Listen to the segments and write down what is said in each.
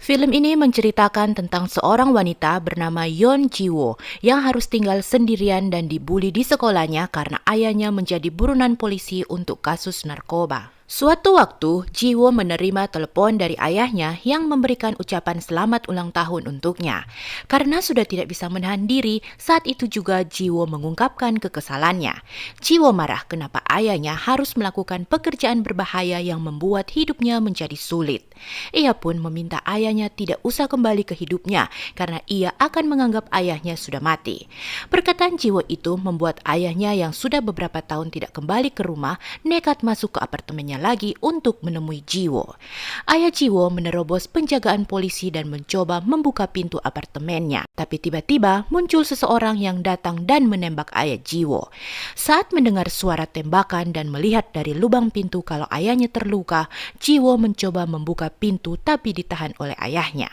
Film ini menceritakan tentang seorang wanita bernama Yeon Ji-woo yang harus tinggal sendirian dan dibully di sekolahnya karena ayahnya menjadi buronan polisi untuk kasus narkoba. Suatu waktu, Ji-woo menerima telepon dari ayahnya yang memberikan ucapan selamat ulang tahun untuknya. Karena sudah tidak bisa menahan diri, saat itu juga Ji-woo mengungkapkan kekesalannya. Ji-woo marah kenapa ayahnya harus melakukan pekerjaan berbahaya yang membuat hidupnya menjadi sulit. Ia pun meminta ayahnya tidak usah kembali ke hidupnya karena ia akan menganggap ayahnya sudah mati. Perkataan Ji-woo itu membuat ayahnya yang sudah beberapa tahun tidak kembali ke rumah nekat masuk ke apartemennya lagi untuk menemui Ji-woo. Ayah Ji-woo menerobos penjagaan polisi dan mencoba membuka pintu apartemennya. Tapi tiba-tiba muncul seseorang yang datang dan menembak ayah Ji-woo. Saat mendengar suara tembakan dan melihat dari lubang pintu kalau ayahnya terluka, Ji-woo mencoba membuka pintu tapi ditahan oleh ayahnya.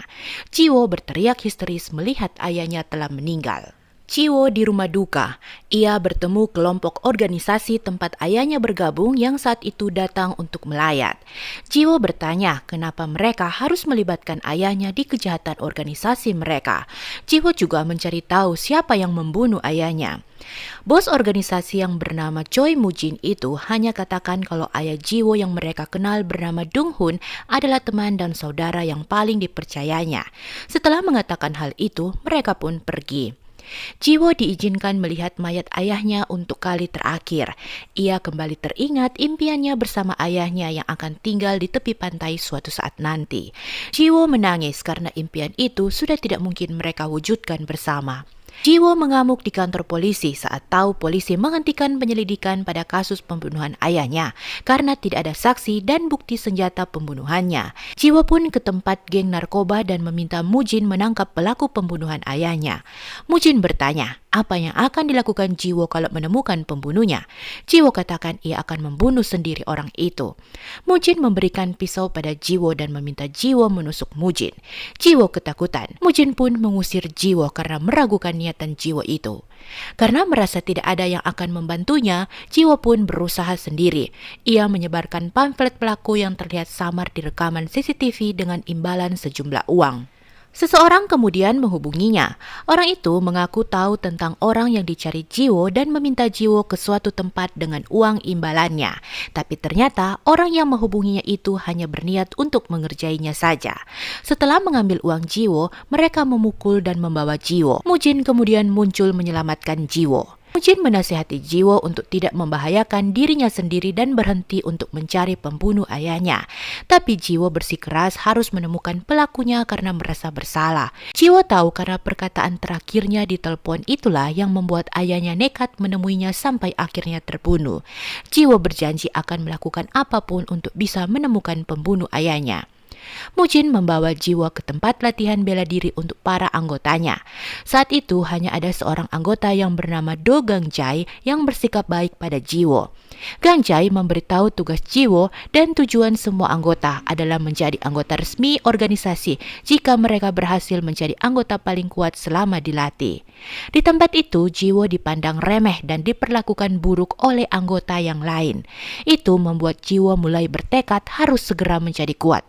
Ji-woo berteriak histeris melihat ayahnya telah meninggal. Ji-woo di rumah duka. Ia bertemu kelompok organisasi tempat ayahnya bergabung yang saat itu datang untuk melayat. Ji-woo bertanya kenapa mereka harus melibatkan ayahnya di kejahatan organisasi mereka. Ji-woo juga mencari tahu siapa yang membunuh ayahnya. Bos organisasi yang bernama Choi Mujin itu hanya katakan kalau ayah Ji-woo yang mereka kenal bernama Dong-hun adalah teman dan saudara yang paling dipercayanya. Setelah mengatakan hal itu, mereka pun pergi. Ji-woo diizinkan melihat mayat ayahnya untuk kali terakhir. Ia kembali teringat impiannya bersama ayahnya yang akan tinggal di tepi pantai suatu saat nanti. Ji-woo menangis karena impian itu sudah tidak mungkin mereka wujudkan bersama. Ji-woo mengamuk di kantor polisi saat tahu polisi menghentikan penyelidikan pada kasus pembunuhan ayahnya karena tidak ada saksi dan bukti senjata pembunuhannya. Ji-woo pun ke tempat geng narkoba dan meminta Mujin menangkap pelaku pembunuhan ayahnya. Mujin bertanya, apa yang akan dilakukan Ji-woo kalau menemukan pembunuhnya? Ji-woo katakan ia akan membunuh sendiri orang itu. Mujin memberikan pisau pada Ji-woo dan meminta Ji-woo menusuk Mujin. Ji-woo ketakutan. Mujin pun mengusir Ji-woo karena meragukan niatan Ji-woo itu. Karena merasa tidak ada yang akan membantunya, Ji-woo pun berusaha sendiri. Ia menyebarkan pamflet pelaku yang terlihat samar di rekaman CCTV dengan imbalan sejumlah uang. Seseorang kemudian menghubunginya. Orang itu mengaku tahu tentang orang yang dicari Ji-woo dan meminta Ji-woo ke suatu tempat dengan uang imbalannya. Tapi ternyata orang yang menghubunginya itu hanya berniat untuk mengerjainya saja. Setelah mengambil uang Ji-woo, mereka memukul dan membawa Ji-woo. Mujin kemudian muncul menyelamatkan Ji-woo. Mujin menasihati Ji-woo untuk tidak membahayakan dirinya sendiri dan berhenti untuk mencari pembunuh ayahnya. Tapi Ji-woo bersikeras harus menemukan pelakunya karena merasa bersalah. Ji-woo tahu karena perkataan terakhirnya di telepon itulah yang membuat ayahnya nekat menemuinya sampai akhirnya terbunuh. Ji-woo berjanji akan melakukan apapun untuk bisa menemukan pembunuh ayahnya. Mujin membawa Ji-woo ke tempat latihan bela diri untuk para anggotanya. Saat itu hanya ada seorang anggota yang bernama Do Gang-jae yang bersikap baik pada Ji-woo. Gang-jae memberitahu tugas Ji-woo dan tujuan semua anggota adalah menjadi anggota resmi organisasi jika mereka berhasil menjadi anggota paling kuat selama dilatih. Di tempat itu, Ji-woo dipandang remeh dan diperlakukan buruk oleh anggota yang lain. Itu membuat Ji-woo mulai bertekad harus segera menjadi kuat.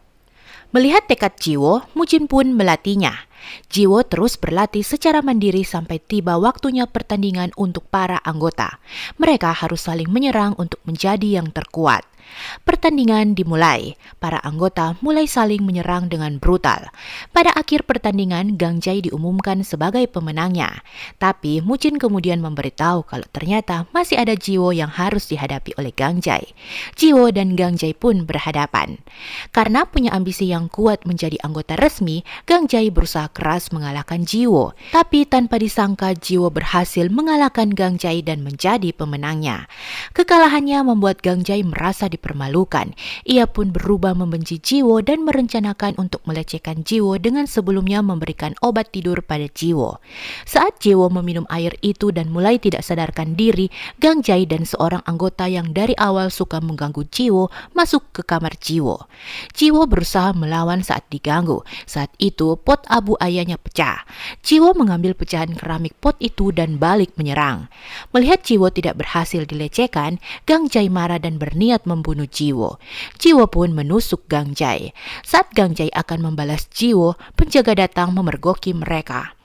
Melihat tekad Ji-woo, Mujin pun melatihnya. Ji-woo terus berlatih secara mandiri sampai tiba waktunya pertandingan untuk para anggota. Mereka harus saling menyerang untuk menjadi yang terkuat. Pertandingan dimulai. Para anggota mulai saling menyerang dengan brutal. Pada akhir pertandingan, Gang-jae diumumkan sebagai pemenangnya. Tapi Mujin kemudian memberitahu kalau ternyata masih ada Ji-woo yang harus dihadapi oleh Gang-jae. Ji-woo dan Gang-jae pun berhadapan. Karena punya ambisi yang kuat menjadi anggota resmi, Gang-jae berusaha keras mengalahkan Ji-woo. Tapi tanpa disangka Ji-woo berhasil mengalahkan Gang-jae dan menjadi pemenangnya. Kekalahannya membuat Gang-jae merasa dipermalukan. Ia pun berubah membenci Ji-woo dan merencanakan untuk melecehkan Ji-woo dengan sebelumnya memberikan obat tidur pada Ji-woo. Saat Ji-woo meminum air itu dan mulai tidak sadarkan diri, Gang-jae dan seorang anggota yang dari awal suka mengganggu Ji-woo masuk ke kamar Ji-woo. Ji-woo berusaha melawan saat diganggu. Saat itu pot abu ayahnya pecah. Jiwo mengambil pecahan keramik pot itu dan balik menyerang. Melihat Jiwo tidak berhasil dilecehkan, Gang Jai marah dan berniat membunuh Jiwo. Jiwo pun menusuk Gang Jai. Saat Gang Jai akan membalas Jiwo, penjaga datang memergoki mereka.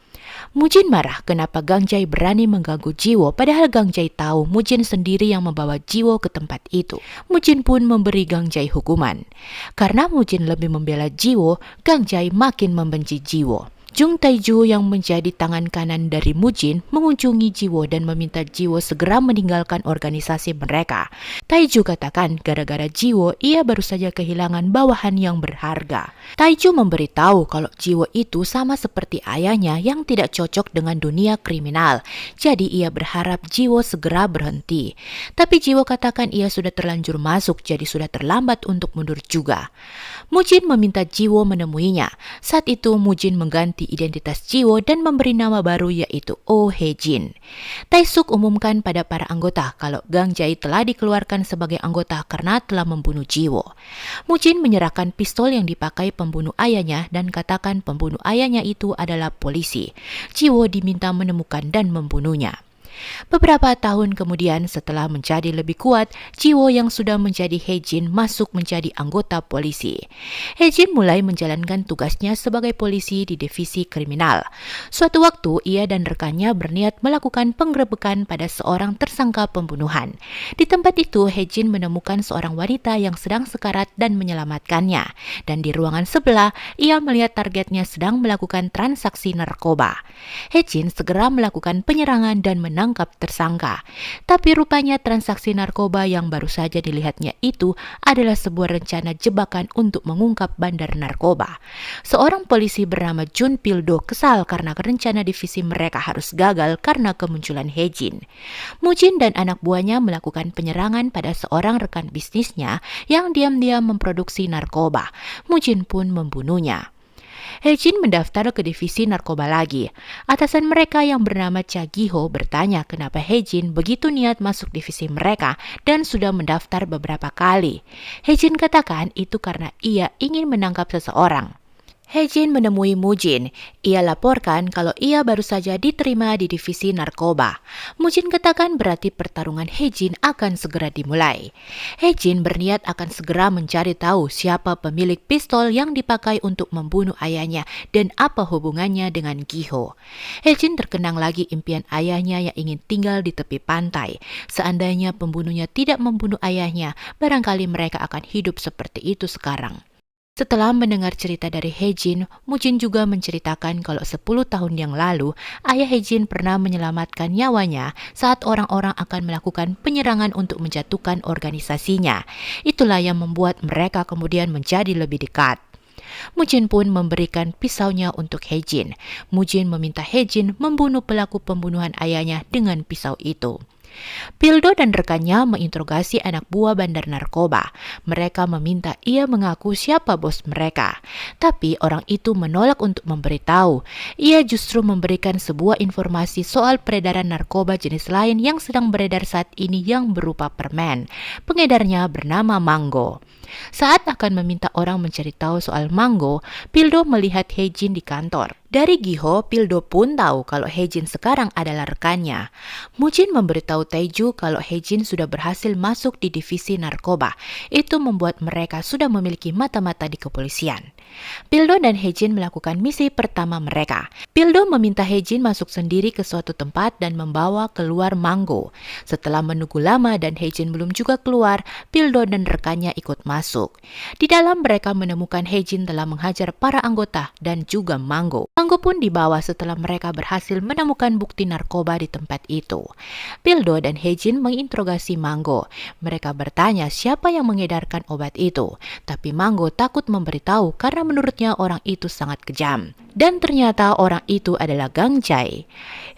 Mujin marah kenapa Gang Jai berani mengganggu Jiwo, padahal Gang Jai tahu Mujin sendiri yang membawa Jiwo ke tempat itu. Mujin pun memberi Gang Jai hukuman. Karena Mujin lebih membela Jiwo, Gang Jai makin membenci Jiwo. Jung Taiju yang menjadi tangan kanan dari Mujin mengunjungi Jiwo dan meminta Jiwo segera meninggalkan organisasi mereka. Taiju katakan gara-gara Jiwo ia baru saja kehilangan bawahan yang berharga. Taiju memberitahu kalau Jiwo itu sama seperti ayahnya yang tidak cocok dengan dunia kriminal. Jadi ia berharap Jiwo segera berhenti. Tapi Jiwo katakan ia sudah terlanjur masuk, jadi sudah terlambat untuk mundur juga. Mujin meminta Jiwo menemuinya. Saat itu Mujin mengganti identitas Jiwo dan memberi nama baru yaitu Oh Hye-jin. Taesuk umumkan pada para anggota kalau Gang Jai telah dikeluarkan sebagai anggota karena telah membunuh Jiwo. Mujin menyerahkan pistol yang dipakai pembunuh ayahnya dan katakan pembunuh ayahnya itu adalah polisi. Jiwo diminta menemukan dan membunuhnya. Beberapa tahun kemudian setelah menjadi lebih kuat, Jiwo yang sudah menjadi Hye-jin masuk menjadi anggota polisi. Hye-jin mulai menjalankan tugasnya sebagai polisi di divisi kriminal. Suatu waktu ia dan rekannya berniat melakukan penggerebekan pada seorang tersangka pembunuhan. Di tempat itu Hye-jin menemukan seorang wanita yang sedang sekarat dan menyelamatkannya. Dan di ruangan sebelah ia melihat targetnya sedang melakukan transaksi narkoba. Hye-jin segera melakukan penyerangan dan menangkap tersangka. Tapi rupanya transaksi narkoba yang baru saja dilihatnya itu adalah sebuah rencana jebakan untuk mengungkap bandar narkoba. Seorang polisi bernama Jun Pil-do kesal karena rencana divisi mereka harus gagal karena kemunculan Hye-jin. Mujin dan anak buahnya melakukan penyerangan pada seorang rekan bisnisnya yang diam-diam memproduksi narkoba. Mujin pun membunuhnya. Hye-jin mendaftar ke divisi narkoba lagi. Atasan mereka yang bernama Cha Gi-ho bertanya kenapa Hye-jin begitu niat masuk divisi mereka dan sudah mendaftar beberapa kali. Hye-jin katakan itu karena ia ingin menangkap seseorang. Hye-jin menemui Mujin. Ia laporkan kalau ia baru saja diterima di divisi narkoba. Mujin katakan berarti pertarungan Hye-jin akan segera dimulai. Hye-jin berniat akan segera mencari tahu siapa pemilik pistol yang dipakai untuk membunuh ayahnya dan apa hubungannya dengan Gi-ho. Hye-jin terkenang lagi impian ayahnya yang ingin tinggal di tepi pantai. Seandainya pembunuhnya tidak membunuh ayahnya, barangkali mereka akan hidup seperti itu sekarang. Setelah mendengar cerita dari Hye-jin, Mujin juga menceritakan kalau 10 tahun yang lalu, ayah Hye-jin pernah menyelamatkan nyawanya saat orang-orang akan melakukan penyerangan untuk menjatuhkan organisasinya. Itulah yang membuat mereka kemudian menjadi lebih dekat. Mujin pun memberikan pisaunya untuk Hye-jin. Mujin meminta Hye-jin membunuh pelaku pembunuhan ayahnya dengan pisau itu. Pil-do dan rekannya menginterogasi anak buah bandar narkoba. Mereka meminta ia mengaku siapa bos mereka. Tapi orang itu menolak untuk memberitahu. Ia justru memberikan sebuah informasi soal peredaran narkoba jenis lain yang sedang beredar saat ini yang berupa permen. Pengedarnya bernama Mango. Saat akan meminta orang mencari tahu soal Mango, Pil-do melihat Hye-jin di kantor. Dari Gi-ho, Pil-do pun tahu kalau Hye-jin sekarang adalah rekannya. Mujin memberitahu Taiju kalau Hye-jin sudah berhasil masuk di divisi narkoba. Itu membuat mereka sudah memiliki mata-mata di kepolisian. Pil-do dan Hye-jin melakukan misi pertama mereka. Pil-do meminta Hye-jin masuk sendiri ke suatu tempat dan membawa keluar Mango. Setelah menunggu lama dan Hye-jin belum juga keluar, Pil-do dan rekannya ikut masuk. Di dalam mereka menemukan Hye-jin telah menghajar para anggota dan juga Mango. Mango pun dibawa setelah mereka berhasil menemukan bukti narkoba di tempat itu. Pil-do dan Hye-jin menginterogasi Mango. Mereka bertanya siapa yang mengedarkan obat itu. Tapi Mango takut memberitahu karena menurutnya orang itu sangat kejam. Dan ternyata orang itu adalah Gang Jai.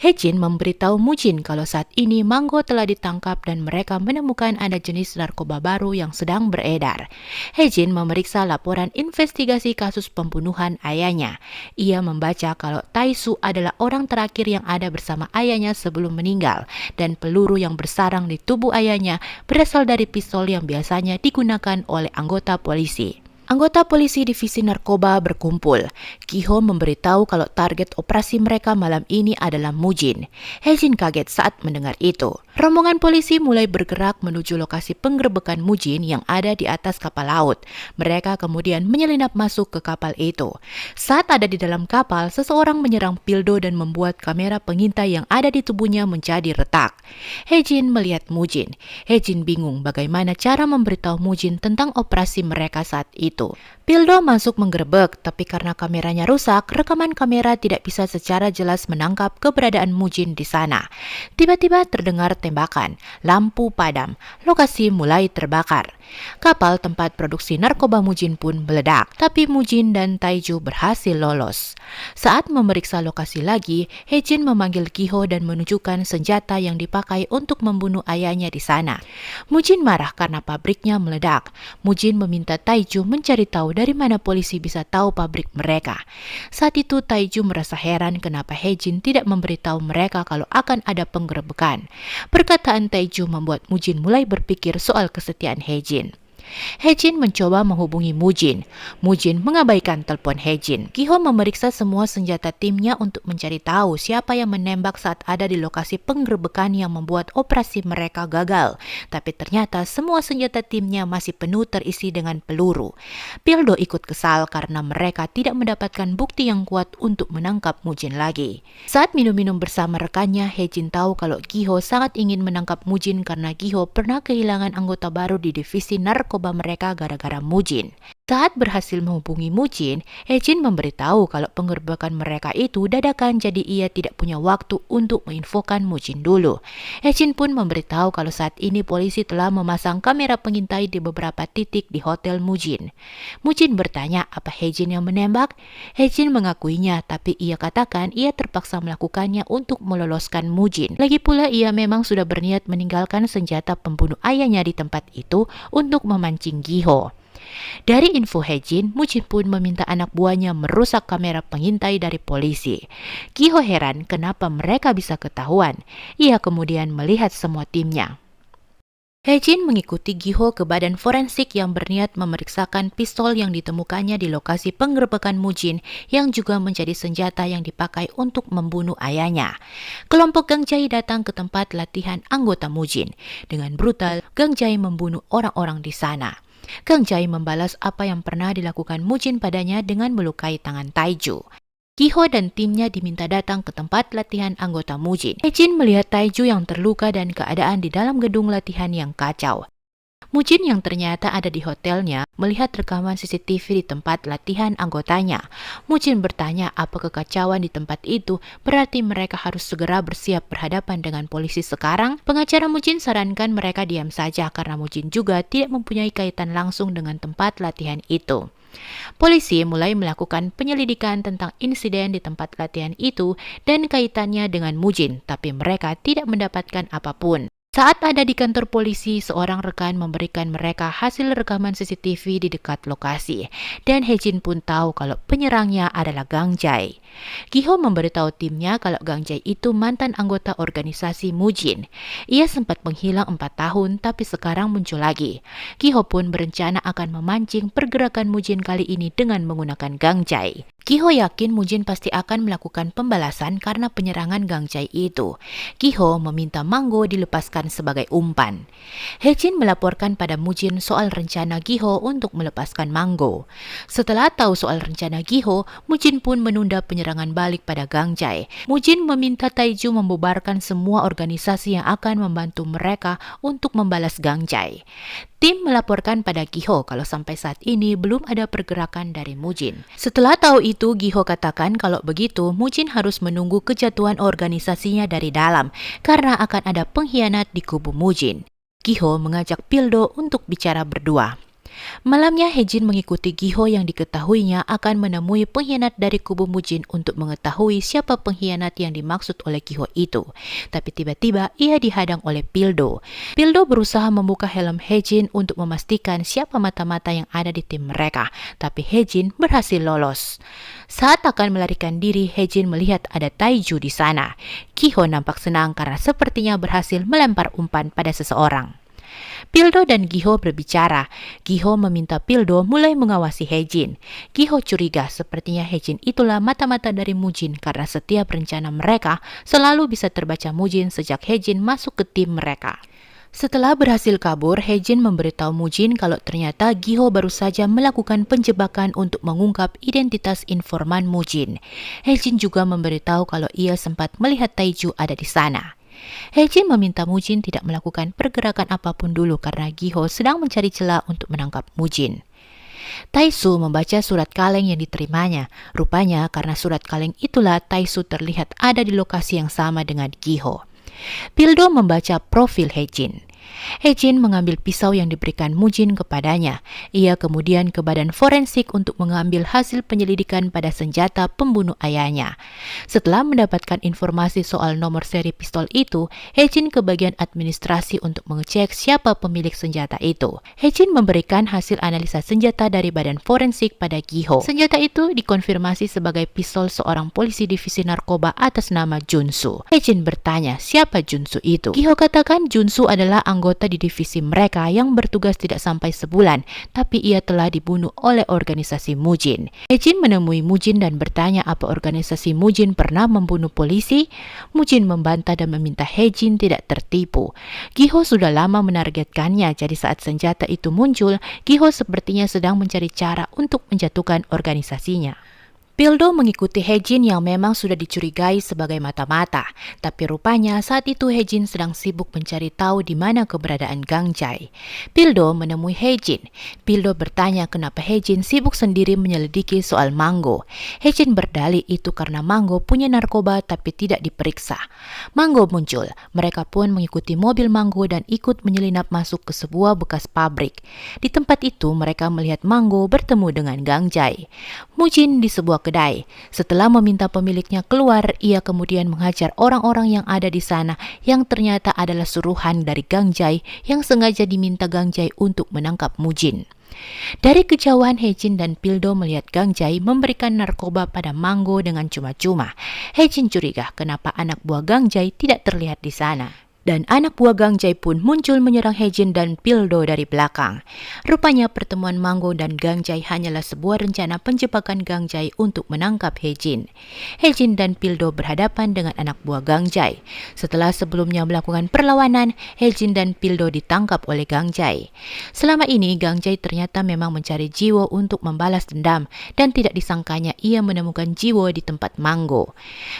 Hye-jin memberitahu Mujin kalau saat ini Mango telah ditangkap dan mereka menemukan ada jenis narkoba baru yang sedang beredar. Hye-jin memeriksa laporan investigasi kasus pembunuhan ayahnya. Ia membaca kalau Tae-su adalah orang terakhir yang ada bersama ayahnya sebelum meninggal dan peluru yang bersarang di tubuh ayahnya berasal dari pistol yang biasanya digunakan oleh anggota polisi. Anggota polisi divisi narkoba berkumpul. Giho memberitahu kalau target operasi mereka malam ini adalah Mujin. Hejin kaget saat mendengar itu. Rombongan polisi mulai bergerak menuju lokasi penggerebekan Mujin yang ada di atas kapal laut. Mereka kemudian menyelinap masuk ke kapal itu. Saat ada di dalam kapal, seseorang menyerang Pildo dan membuat kamera pengintai yang ada di tubuhnya menjadi retak. Hejin melihat Mujin. Hejin bingung bagaimana cara memberitahu Mujin tentang operasi mereka saat itu. Pildo masuk menggerebek, tapi karena kameranya rusak, rekaman kamera tidak bisa secara jelas menangkap keberadaan Mujin di sana. Tiba-tiba terdengar tembakan, lampu padam, lokasi mulai terbakar. Kapal tempat produksi narkoba Mujin pun meledak, tapi Mujin dan Taiju berhasil lolos. Saat memeriksa lokasi lagi, Hejin memanggil Giho dan menunjukkan senjata yang dipakai untuk membunuh ayahnya di sana. Mujin marah karena pabriknya meledak. Mujin meminta Taiju mencari tahu dari mana polisi bisa tahu pabrik mereka. Saat itu Taiju merasa heran kenapa Hejin tidak memberitahu mereka kalau akan ada penggerebekan. Perkataan Taiju membuat Mujin mulai berpikir soal kesetiaan Hejin. Hejin mencoba menghubungi Mujin. Mujin mengabaikan telepon Hejin. Giho memeriksa semua senjata timnya untuk mencari tahu siapa yang menembak saat ada di lokasi penggerebekan yang membuat operasi mereka gagal. Tapi ternyata semua senjata timnya masih penuh terisi dengan peluru. Pildo ikut kesal karena mereka tidak mendapatkan bukti yang kuat untuk menangkap Mujin lagi. Saat minum-minum bersama rekannya, Hejin tahu kalau Giho sangat ingin menangkap Mujin karena Giho pernah kehilangan anggota baru di divisi narkoba mereka gara-gara Mujin. Saat berhasil menghubungi Mujin, Hejin memberitahu kalau penggerebekan mereka itu dadakan jadi ia tidak punya waktu untuk menginfokan Mujin dulu. Hejin pun memberitahu kalau saat ini polisi telah memasang kamera pengintai di beberapa titik di hotel Mujin. Mujin bertanya apa Hejin yang menembak. Hejin mengakuinya, tapi ia katakan ia terpaksa melakukannya untuk meloloskan Mujin. Lagi pula ia memang sudah berniat meninggalkan senjata pembunuh ayahnya di tempat itu untuk memancing Giho. Dari info Hejin, Mujin pun meminta anak buahnya merusak kamera pengintai dari polisi. Giho heran kenapa mereka bisa ketahuan. Ia kemudian melihat semua timnya. Hejin mengikuti Giho ke badan forensik yang berniat memeriksakan pistol yang ditemukannya di lokasi penggerebekan Mujin yang juga menjadi senjata yang dipakai untuk membunuh ayahnya. Kelompok Gang Jai datang ke tempat latihan anggota Mujin. Dengan brutal, Gang Jai membunuh orang-orang di sana. Gang Jai membalas apa yang pernah dilakukan Mujin padanya dengan melukai tangan Taiju. Giho dan timnya diminta datang ke tempat latihan anggota Mujin. Hejin melihat Taiju yang terluka dan keadaan di dalam gedung latihan yang kacau. Mujin yang ternyata ada di hotelnya melihat rekaman CCTV di tempat latihan anggotanya. Mujin bertanya apa kekacauan di tempat itu berarti mereka harus segera bersiap berhadapan dengan polisi sekarang. Pengacara Mujin sarankan mereka diam saja karena Mujin juga tidak mempunyai kaitan langsung dengan tempat latihan itu. Polisi mulai melakukan penyelidikan tentang insiden di tempat latihan itu dan kaitannya dengan Mujin, tapi mereka tidak mendapatkan apapun. Saat ada di kantor polisi, seorang rekan memberikan mereka hasil rekaman CCTV di dekat lokasi, dan Hejin pun tahu kalau penyerangnya adalah Gang Jai. Giho memberitahu timnya kalau Gang Jai itu mantan anggota organisasi Mujin. Ia sempat menghilang 4 tahun, tapi sekarang muncul lagi. Giho pun berencana akan memancing pergerakan Mujin kali ini dengan menggunakan Gang Jai. Giho yakin Mujin pasti akan melakukan pembalasan karena penyerangan Gang Jai itu. Giho meminta Manggo dilepaskan sebagai umpan. Hejin melaporkan pada Mujin soal rencana Giho untuk melepaskan Manggo. Setelah tahu soal rencana Giho, Mujin pun menunda penyerangan balik pada Gang Jai. Mujin meminta Taiju membubarkan semua organisasi yang akan membantu mereka untuk membalas Gang Jai. Tim melaporkan pada Giho kalau sampai saat ini belum ada pergerakan dari Mujin. Setelah tahu itu, Giho katakan kalau begitu Mujin harus menunggu kejatuhan organisasinya dari dalam karena akan ada pengkhianat di kubu Mujin. Giho mengajak Pildo untuk bicara berdua. Malamnya Hejin mengikuti Giho yang diketahuinya akan menemui pengkhianat dari kubu Mujin untuk mengetahui siapa pengkhianat yang dimaksud oleh Giho itu. Tapi tiba-tiba ia dihadang oleh Pildo. Pildo berusaha membuka helm Hejin untuk memastikan siapa mata-mata yang ada di tim mereka, tapi Hejin berhasil lolos. Saat akan melarikan diri, Hejin melihat ada Taiju di sana. Giho nampak senang karena sepertinya berhasil melempar umpan pada seseorang. Pildo dan Giho berbicara. Giho meminta Pildo mulai mengawasi Hejin. Giho curiga sepertinya Hejin itulah mata-mata dari Mujin karena setiap rencana mereka selalu bisa terbaca Mujin sejak Hejin masuk ke tim mereka. Setelah berhasil kabur, Hejin memberitahu Mujin kalau ternyata Giho baru saja melakukan penjebakan untuk mengungkap identitas informan Mujin. Hejin juga memberitahu kalau ia sempat melihat Taiju ada di sana. Hejin meminta Mujin tidak melakukan pergerakan apapun dulu karena Giho sedang mencari celah untuk menangkap Mujin. Taisu membaca surat kaleng yang diterimanya. Rupanya karena surat kaleng itulah Taisu terlihat ada di lokasi yang sama dengan Giho. Pildo membaca profil Hejin. Hejin mengambil pisau yang diberikan Mujin kepadanya. Ia kemudian ke badan forensik untuk mengambil hasil penyelidikan pada senjata pembunuh ayahnya. Setelah mendapatkan informasi soal nomor seri pistol itu, Hejin ke bagian administrasi untuk mengecek siapa pemilik senjata itu. Hejin memberikan hasil analisa senjata dari badan forensik pada Giho. Senjata itu dikonfirmasi sebagai pistol seorang polisi divisi narkoba atas nama Junsu. Hejin bertanya siapa Junsu itu. Giho katakan Junsu adalah anggota di divisi mereka yang bertugas tidak sampai sebulan, tapi ia telah dibunuh oleh organisasi Mujin. Hejin menemui Mujin dan bertanya apa organisasi Mujin pernah membunuh polisi. Mujin membantah dan meminta Hejin tidak tertipu. Giho sudah lama menargetkannya, jadi saat senjata itu muncul, Giho sepertinya sedang mencari cara untuk menjatuhkan organisasinya. Pildo mengikuti Hejin yang memang sudah dicurigai sebagai mata-mata, tapi rupanya saat itu Hejin sedang sibuk mencari tahu di mana keberadaan Gang Jai. Pildo menemui Hejin. Pildo bertanya kenapa Hejin sibuk sendiri menyelidiki soal Manggo. Hejin berdalih itu karena Manggo punya narkoba tapi tidak diperiksa. Manggo muncul. Mereka pun mengikuti mobil Manggo dan ikut menyelinap masuk ke sebuah bekas pabrik. Di tempat itu mereka melihat Manggo bertemu dengan Gang Jai. Mujin di sebuah kedai. Setelah meminta pemiliknya keluar, ia kemudian menghajar orang-orang yang ada di sana yang ternyata adalah suruhan dari Gang Jai yang sengaja diminta Gang Jai untuk menangkap Mujin. Dari kejauhan Hejin dan Pildo melihat Gang Jai memberikan narkoba pada Manggo dengan cuma-cuma. Hejin curiga kenapa anak buah Gang Jai tidak terlihat di sana. Dan anak buah Gang Jai pun muncul menyerang Hejin dan Pildo dari belakang. Rupanya pertemuan Manggo dan Gang Jai hanyalah sebuah rencana penjebakan Gang Jai untuk menangkap Hejin. Hejin dan Pildo berhadapan dengan anak buah Gang Jai. Setelah sebelumnya melakukan perlawanan, Hejin dan Pildo ditangkap oleh Gang Jai. Selama ini Gang Jai ternyata memang mencari Jiwo untuk membalas dendam dan tidak disangkanya ia menemukan Jiwo di tempat Manggo.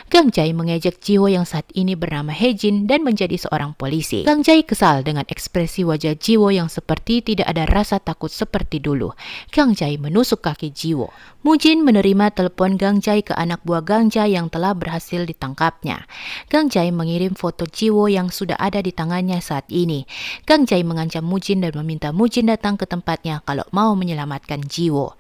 Gang Jai mengejek Jiwo yang saat ini bernama Hejin dan menjadi seorang polisi. Gang Jai kesal dengan ekspresi wajah Jiwo yang seperti tidak ada rasa takut seperti dulu. Gang Jai menusuk kaki Jiwo. Mujin menerima telepon Gang Jai ke anak buah Gang Jai yang telah berhasil ditangkapnya. Gang Jai mengirim foto Jiwo yang sudah ada di tangannya saat ini. Gang Jai mengancam Mujin dan meminta Mujin datang ke tempatnya kalau mau menyelamatkan Jiwo.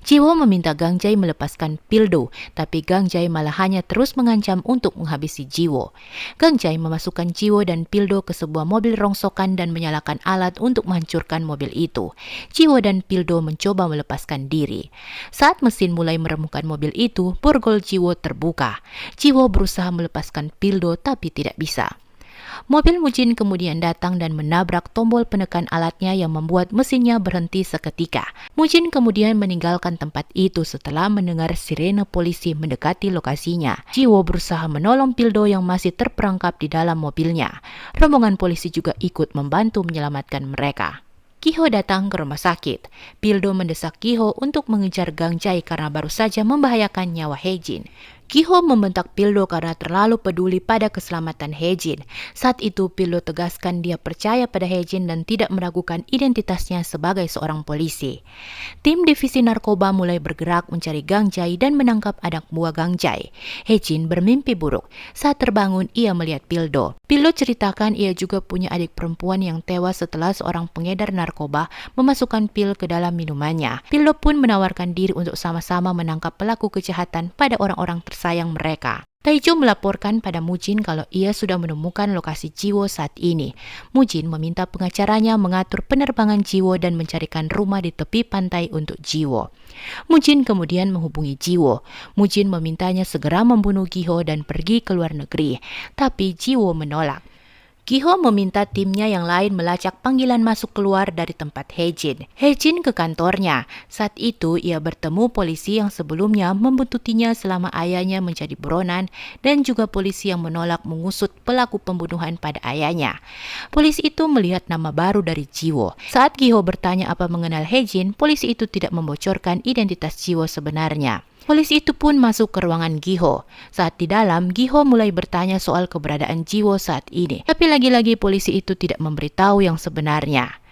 Jiwo meminta Gang Jai melepaskan Pildo, tapi Gang Jai malah hanya terus mengancam untuk menghabisi Jiwo. Gang Jai memasukkan Jiwo dan Pildo ke sebuah mobil rongsokan dan menyalakan alat untuk menghancurkan mobil itu. Jiwo dan Pildo mencoba melepaskan diri. Saat mesin mulai meremukkan mobil itu, borgol Jiwo terbuka. Jiwo berusaha melepaskan Pildo tapi tidak bisa. Mobil Mujin kemudian datang dan menabrak tombol penekan alatnya yang membuat mesinnya berhenti seketika. Mujin kemudian meninggalkan tempat itu setelah mendengar sirene polisi mendekati lokasinya. Jiwo berusaha menolong Pildo yang masih terperangkap di dalam mobilnya. Rombongan polisi juga ikut membantu menyelamatkan mereka. Giho datang ke rumah sakit. Pildo mendesak Giho untuk mengejar Gang Jai karena baru saja membahayakan nyawa Hejin. Giho membentak Pildo karena terlalu peduli pada keselamatan Hejin. Saat itu Pildo tegaskan dia percaya pada Hejin dan tidak meragukan identitasnya sebagai seorang polisi. Tim divisi narkoba mulai bergerak mencari Gang Jai dan menangkap anak buah Gang Jai. Hejin bermimpi buruk. Saat terbangun ia melihat Pildo. Pildo ceritakan ia juga punya adik perempuan yang tewas setelah seorang pengedar narkoba memasukkan pil ke dalam minumannya. Pildo pun menawarkan diri untuk sama-sama menangkap pelaku kejahatan pada orang-orang tersayang mereka. Taiju melaporkan pada Mujin kalau ia sudah menemukan lokasi Jiwo saat ini. Mujin meminta pengacaranya mengatur penerbangan Jiwo dan mencarikan rumah di tepi pantai untuk Jiwo. Mujin kemudian menghubungi Jiwo. Mujin memintanya segera membunuh Giho dan pergi ke luar negeri, tapi Jiwo menolak. Giho meminta timnya yang lain melacak panggilan masuk keluar dari tempat Hejin. Hejin ke kantornya. Saat itu ia bertemu polisi yang sebelumnya membuntutinya selama ayahnya menjadi buronan dan juga polisi yang menolak mengusut pelaku pembunuhan pada ayahnya. Polisi itu melihat nama baru dari Jiwo. Saat Giho bertanya apa mengenal Hejin, polisi itu tidak membocorkan identitas Jiwo sebenarnya. Polisi itu pun masuk ke ruangan Giho. Saat di dalam, Giho mulai bertanya soal keberadaan Jiwo saat ini. Tapi lagi-lagi polisi itu tidak memberitahu yang sebenarnya.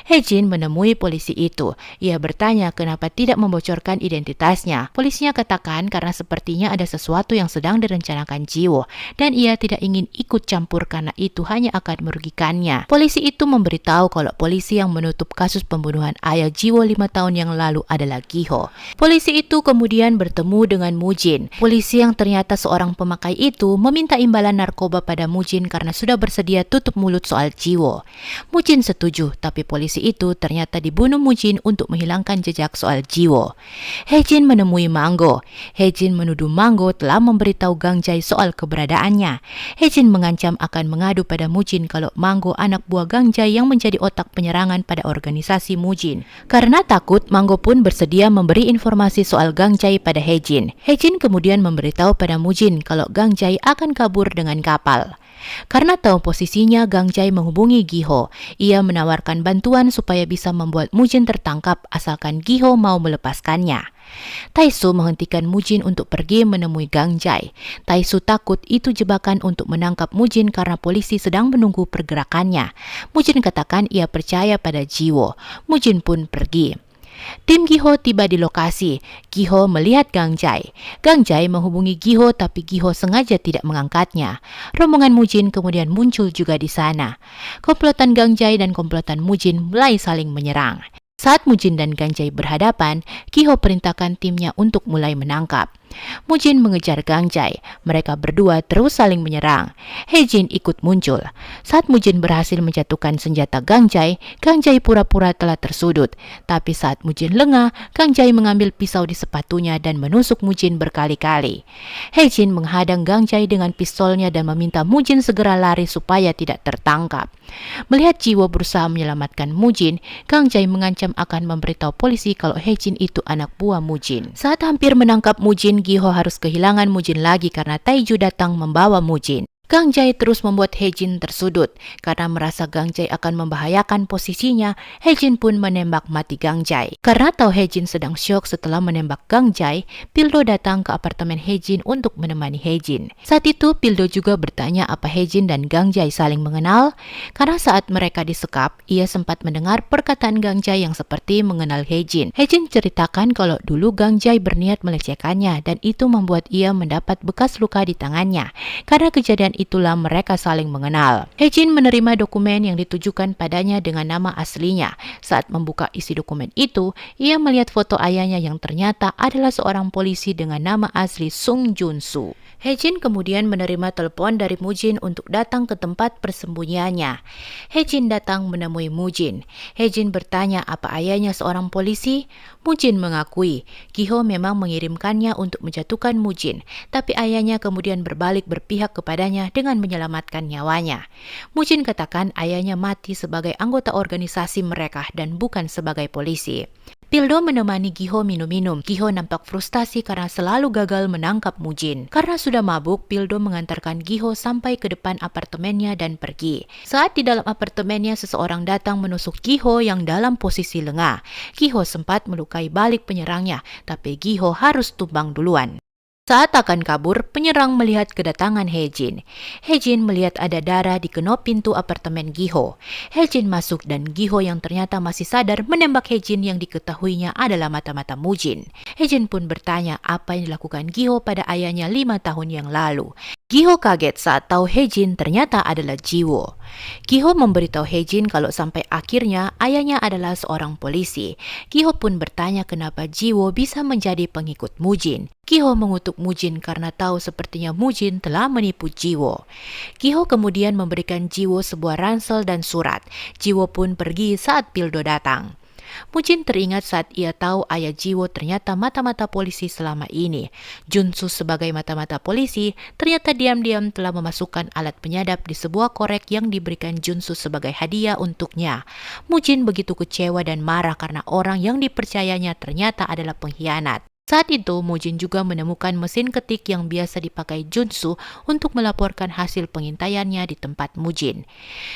Hejin menemui polisi itu. Ia bertanya kenapa tidak membocorkan identitasnya. Polisinya katakan karena sepertinya ada sesuatu yang sedang direncanakan Jiwo dan ia tidak ingin ikut campur karena itu hanya akan merugikannya. Polisi itu memberitahu kalau polisi yang menutup kasus pembunuhan ayah Jiwo 5 tahun yang lalu adalah Giho. Polisi itu kemudian bertemu dengan Mujin. Polisi yang ternyata seorang pemakai itu meminta imbalan narkoba pada Mujin karena sudah bersedia tutup mulut soal Jiwo. Mujin setuju, tapi polisi itu ternyata dibunuh Mujin untuk menghilangkan jejak soal Jiwo. Hejin menemui Manggo. Hejin menuduh Manggo telah memberitahu Gangjai soal keberadaannya. Hejin mengancam akan mengadu pada Mujin kalau Manggo anak buah Gangjai yang menjadi otak penyerangan pada organisasi Mujin. Karena takut, Manggo pun bersedia memberi informasi soal Gangjai pada Hejin. Hejin kemudian memberitahu pada Mujin kalau Gangjai akan kabur dengan kapal. Karena tahu posisinya, Gangjai menghubungi Giho. Ia menawarkan bantuan supaya bisa membuat Mujin tertangkap asalkan Giho mau melepaskannya. Taisu menghentikan Mujin untuk pergi menemui Gangjai. Taisu takut itu jebakan untuk menangkap Mujin karena polisi sedang menunggu pergerakannya. Mujin katakan ia percaya pada Jiwo. Mujin pun pergi. Tim Giho tiba di lokasi. Giho melihat Gangjai. Gangjai menghubungi Giho tapi Giho sengaja tidak mengangkatnya. Rombongan Mujin kemudian muncul juga di sana. Komplotan Gangjai dan komplotan Mujin mulai saling menyerang. Saat Mujin dan Gangjai berhadapan, Giho perintahkan timnya untuk mulai menangkap. Mujin mengejar Gangjai. Mereka berdua terus saling menyerang. Hejin ikut muncul. Saat Mujin berhasil menjatuhkan senjata Gangjai, Gangjai pura-pura telah tersudut. Tapi saat Mujin lengah, Gangjai mengambil pisau di sepatunya dan menusuk Mujin berkali-kali. Hejin menghadang Gangjai dengan pistolnya dan meminta Mujin segera lari supaya tidak tertangkap. Melihat Jiwo berusaha menyelamatkan Mujin, Gangjai mengancam akan memberitahu polisi kalau Hejin itu anak buah Mujin. Saat hampir menangkap Mujin, Giho harus kehilangan Mujin lagi karena Taiju datang membawa Mujin. Gangjai terus membuat Hejin tersudut. Karena merasa Gangjai akan membahayakan posisinya, Hejin pun menembak mati Gangjai. Karena tahu Hejin sedang syok setelah menembak Gangjai, Pildo datang ke apartemen Hejin untuk menemani Hejin. Saat itu Pildo juga bertanya apa Hejin dan Gangjai saling mengenal. Karena saat mereka disekap, ia sempat mendengar perkataan Gangjai yang seperti mengenal Hejin. Hejin ceritakan kalau dulu Gangjai berniat melecehkannya dan itu membuat ia mendapat bekas luka di tangannya. Karena kejadian itulah mereka saling mengenal. Hejin menerima dokumen yang ditujukan padanya dengan nama aslinya. Saat membuka isi dokumen itu, ia melihat foto ayahnya yang ternyata adalah seorang polisi dengan nama asli Sung Jun-soo. Hejin kemudian menerima telepon dari Mujin untuk datang ke tempat persembunyiannya. Hejin datang menemui Mujin. Hejin bertanya apa ayahnya seorang polisi. Mujin mengakui. Giho memang mengirimkannya untuk menjatuhkan Mujin, tapi ayahnya kemudian berbalik berpihak kepadanya dengan menyelamatkan nyawanya. Mujin katakan ayahnya mati sebagai anggota organisasi mereka dan bukan sebagai polisi. Pildo menemani Giho minum-minum. Giho nampak frustasi karena selalu gagal menangkap Mujin. Karena sudah mabuk, Pildo mengantarkan Giho sampai ke depan apartemennya dan pergi. Saat di dalam apartemennya, seseorang datang menusuk Giho yang dalam posisi lengah. Giho sempat melukai balik penyerangnya, tapi Giho harus tumbang duluan. Saat akan kabur, penyerang melihat kedatangan Hejin. Hejin melihat ada darah di kenop pintu apartemen Giho. Hejin masuk dan Giho yang ternyata masih sadar menembak Hejin yang diketahuinya adalah mata-mata Mujin. Hejin pun bertanya apa yang dilakukan Giho pada ayahnya 5 tahun yang lalu. Giho kaget saat tahu Hejin ternyata adalah Jiwo. Giho memberitahu Hejin kalau sampai akhirnya ayahnya adalah seorang polisi. Giho pun bertanya kenapa Jiwo bisa menjadi pengikut Mujin. Giho mengutuk Mujin karena tahu sepertinya Mujin telah menipu Jiwo. Giho kemudian memberikan Jiwo sebuah ransel dan surat. Jiwo pun pergi saat Pildo datang. Mujin teringat saat ia tahu ayah Jiwo ternyata mata-mata polisi selama ini. Junsu sebagai mata-mata polisi ternyata diam-diam telah memasukkan alat penyadap di sebuah korek yang diberikan Junsu sebagai hadiah untuknya. Mujin begitu kecewa dan marah karena orang yang dipercayanya ternyata adalah pengkhianat. Saat itu, Mujin juga menemukan mesin ketik yang biasa dipakai Junsu untuk melaporkan hasil pengintaiannya di tempat Mujin.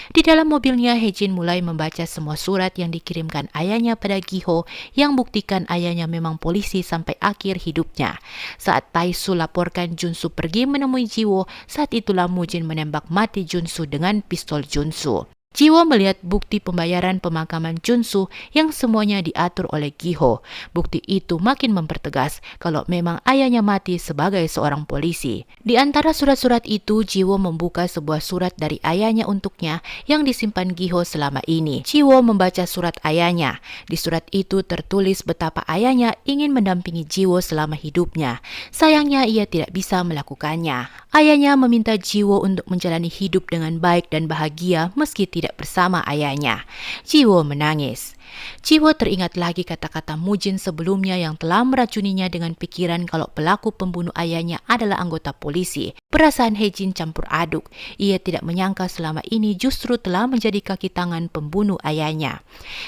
Di dalam mobilnya, Hejin mulai membaca semua surat yang dikirimkan ayahnya pada Giho yang buktikan ayahnya memang polisi sampai akhir hidupnya. Saat Taesu laporkan Junsu pergi menemui Jiwo, saat itulah Mujin menembak mati Junsu dengan pistol Junsu. Jiwo melihat bukti pembayaran pemakaman Junsu yang semuanya diatur oleh Giho. Bukti itu makin mempertegas kalau memang ayahnya mati sebagai seorang polisi. Di antara surat-surat itu, Jiwo membuka sebuah surat dari ayahnya untuknya yang disimpan Giho selama ini. Jiwo membaca surat ayahnya. Di surat itu tertulis betapa ayahnya ingin mendampingi Jiwo selama hidupnya. Sayangnya ia tidak bisa melakukannya. Ayahnya meminta Jiwo untuk menjalani hidup dengan baik dan bahagia meski tidak bersama ayahnya. Jiwo menangis. Jiwo teringat lagi kata-kata Mujin sebelumnya yang telah meracuninya dengan pikiran kalau pelaku pembunuh ayahnya adalah anggota polisi. Perasaan Hejin campur aduk. Ia tidak menyangka selama ini justru telah menjadi kaki tangan pembunuh ayahnya.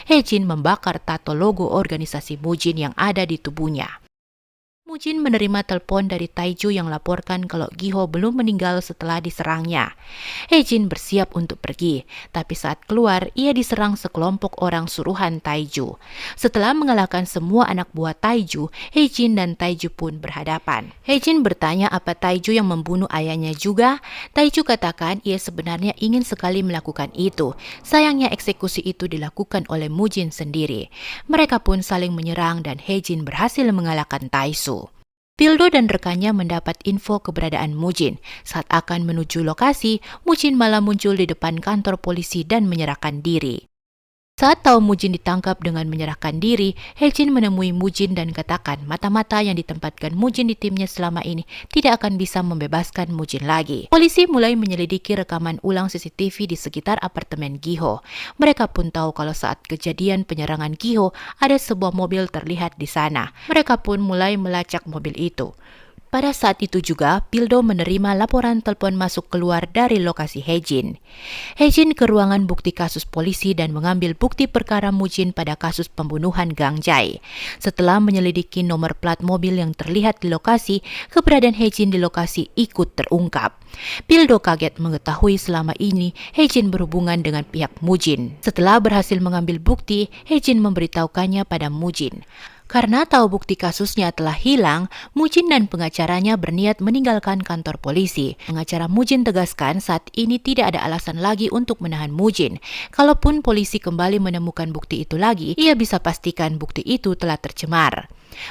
Hejin membakar tato logo organisasi Mujin yang ada di tubuhnya. Mujin menerima telepon dari Taeju yang laporkan kalau Giho belum meninggal setelah diserangnya. Hejin bersiap untuk pergi, tapi saat keluar ia diserang sekelompok orang suruhan Taeju. Setelah mengalahkan semua anak buah Taeju, Hejin dan Taeju pun berhadapan. Hejin bertanya apa Taeju yang membunuh ayahnya juga. Taeju katakan ia sebenarnya ingin sekali melakukan itu. Sayangnya eksekusi itu dilakukan oleh Mujin sendiri. Mereka pun saling menyerang dan Hejin berhasil mengalahkan Taesu. Pildo dan rekannya mendapat info keberadaan Mujin. Saat akan menuju lokasi, Mujin malah muncul di depan kantor polisi dan menyerahkan diri. Saat tahu Mujin ditangkap dengan menyerahkan diri, Hejin menemui Mujin dan katakan mata-mata yang ditempatkan Mujin di timnya selama ini tidak akan bisa membebaskan Mujin lagi. Polisi mulai menyelidiki rekaman ulang CCTV di sekitar apartemen Giho. Mereka pun tahu kalau saat kejadian penyerangan Giho, ada sebuah mobil terlihat di sana. Mereka pun mulai melacak mobil itu. Pada saat itu juga, Pildo menerima laporan telepon masuk keluar dari lokasi Hejin. Hejin ke ruangan bukti kasus polisi dan mengambil bukti perkara Mujin pada kasus pembunuhan Gang Jae. Setelah menyelidiki nomor plat mobil yang terlihat di lokasi, keberadaan Hejin di lokasi ikut terungkap. Pildo kaget mengetahui selama ini Hejin berhubungan dengan pihak Mujin. Setelah berhasil mengambil bukti, Hejin memberitahukannya pada Mujin. Karena tahu bukti kasusnya telah hilang, Mujin dan pengacaranya berniat meninggalkan kantor polisi. Pengacara Mujin tegaskan saat ini tidak ada alasan lagi untuk menahan Mujin. Kalaupun polisi kembali menemukan bukti itu lagi, ia bisa pastikan bukti itu telah tercemar.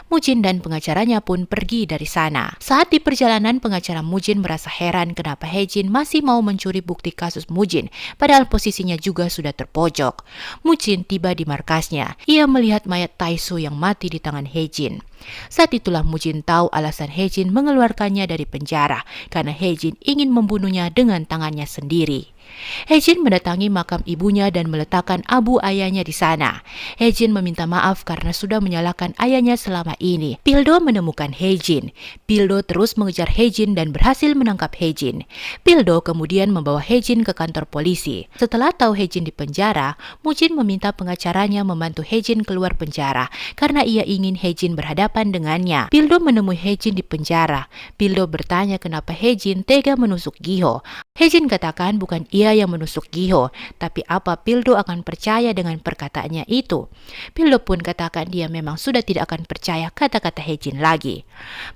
Mujin dan pengacaranya pun pergi dari sana. Saat di perjalanan, pengacara Mujin merasa heran kenapa Hejin masih mau mencuri bukti kasus Mujin, padahal posisinya juga sudah terpojok. Mujin tiba di markasnya. Ia melihat mayat Taesu yang mati di tangan Hejin. Saat itulah Mujin tahu alasan Hejin mengeluarkannya dari penjara, karena Hejin ingin membunuhnya dengan tangannya sendiri. Hejin mendatangi makam ibunya dan meletakkan abu ayahnya di sana. Hejin meminta maaf karena sudah menyalahkan ayahnya selama ini. Pildo menemukan Hejin. Pildo terus mengejar Hejin dan berhasil menangkap Hejin. Pildo kemudian membawa Hejin ke kantor polisi. Setelah tahu Hejin di penjara, Mujin meminta pengacaranya membantu Hejin keluar penjara karena ia ingin Hejin berhadapan dengannya. Pildo menemui Hejin di penjara. Pildo bertanya kenapa Hejin tega menusuk Giho. Hejin katakan bukan ia yang menusuk Giho, tapi apa Pildo akan percaya dengan perkataannya itu? Pildo pun katakan dia memang sudah tidak akan percaya kata-kata Hejin lagi.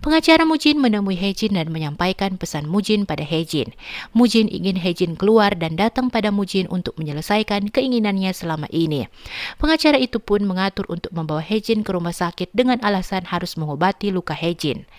Pengacara Mujin menemui Hejin dan menyampaikan pesan Mujin pada Hejin. Mujin ingin Hejin keluar dan datang pada Mujin untuk menyelesaikan keinginannya selama ini. Pengacara itu pun mengatur untuk membawa Hejin ke rumah sakit dengan alasan harus mengobati luka Hejin.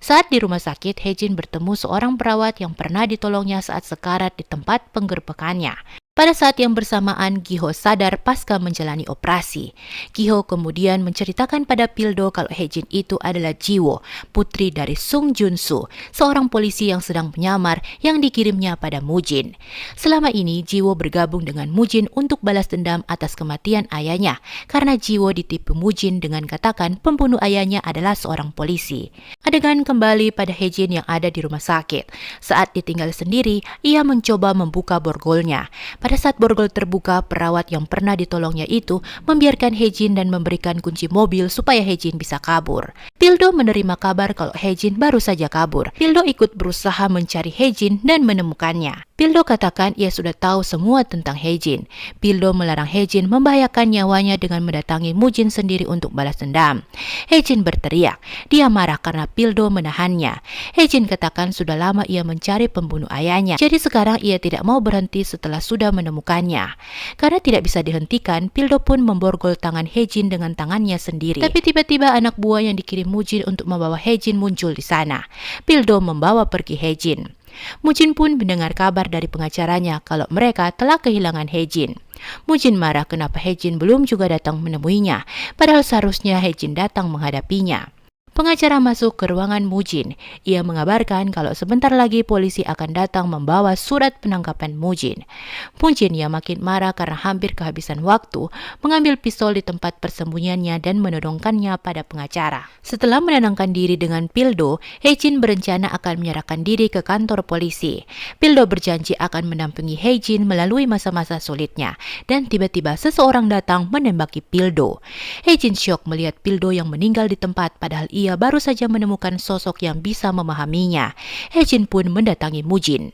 Saat di rumah sakit, Hejin bertemu seorang perawat yang pernah ditolongnya saat sekarat di tempat penggerbekannya. Pada saat yang bersamaan, Giho sadar pasca menjalani operasi. Giho kemudian menceritakan pada Pildo kalau Hejin itu adalah Jiwo, putri dari Sung Junsu, seorang polisi yang sedang menyamar yang dikirimnya pada Mujin. Selama ini, Jiwo bergabung dengan Mujin untuk balas dendam atas kematian ayahnya, karena Jiwo ditipu Mujin dengan katakan pembunuh ayahnya adalah seorang polisi. Adegan kembali pada Hejin yang ada di rumah sakit. Saat ditinggal sendiri, ia mencoba membuka borgolnya. Pada saat borgol terbuka, perawat yang pernah ditolongnya itu membiarkan Hejin dan memberikan kunci mobil supaya Hejin bisa kabur. Pildo menerima kabar kalau Hejin baru saja kabur. Pildo ikut berusaha mencari Hejin dan menemukannya. Pildo katakan ia sudah tahu semua tentang Hejin. Pildo melarang Hejin membahayakan nyawanya dengan mendatangi Mujin sendiri untuk balas dendam. Hejin berteriak. Dia marah karena Pildo menahannya. Hejin katakan sudah lama ia mencari pembunuh ayahnya. Jadi sekarang ia tidak mau berhenti setelah sudah menemukannya. Karena tidak bisa dihentikan, Pildo pun memborgol tangan Hejin dengan tangannya sendiri. Tapi tiba-tiba anak buah yang dikirim Mujin untuk membawa Hejin muncul di sana. Pildo membawa pergi Hejin. Mujin pun mendengar kabar dari pengacaranya kalau mereka telah kehilangan Hejin. Mujin marah kenapa Hejin belum juga datang menemuinya, padahal seharusnya Hejin datang menghadapinya. Pengacara masuk ke ruangan Mujin. Ia mengabarkan kalau sebentar lagi polisi akan datang membawa surat penangkapan Mujin. Mujin yang makin marah karena hampir kehabisan waktu, mengambil pistol di tempat persembunyiannya dan menodongkannya pada pengacara. Setelah menenangkan diri dengan Pildo, Hejin berencana akan menyerahkan diri ke kantor polisi. Pildo berjanji akan mendampingi Hejin melalui masa-masa sulitnya, dan tiba-tiba seseorang datang menembaki Pildo. Hejin syok melihat Pildo yang meninggal di tempat padahal ia baru saja menemukan sosok yang bisa memahaminya. Hejin pun mendatangi Mujin.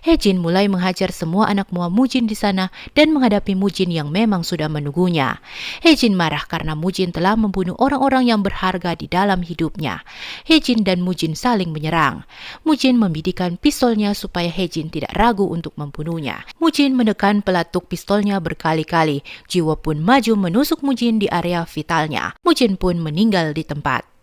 Hejin mulai menghajar semua anak buah Mujin di sana dan menghadapi Mujin yang memang sudah menunggunya. Hejin marah karena Mujin telah membunuh orang-orang yang berharga di dalam hidupnya. Hejin dan Mujin saling menyerang. Mujin membidikan pistolnya supaya Hejin tidak ragu untuk membunuhnya. Mujin menekan pelatuk pistolnya berkali-kali. Jiwo pun maju menusuk Mujin di area vitalnya. Mujin pun meninggal di tempat.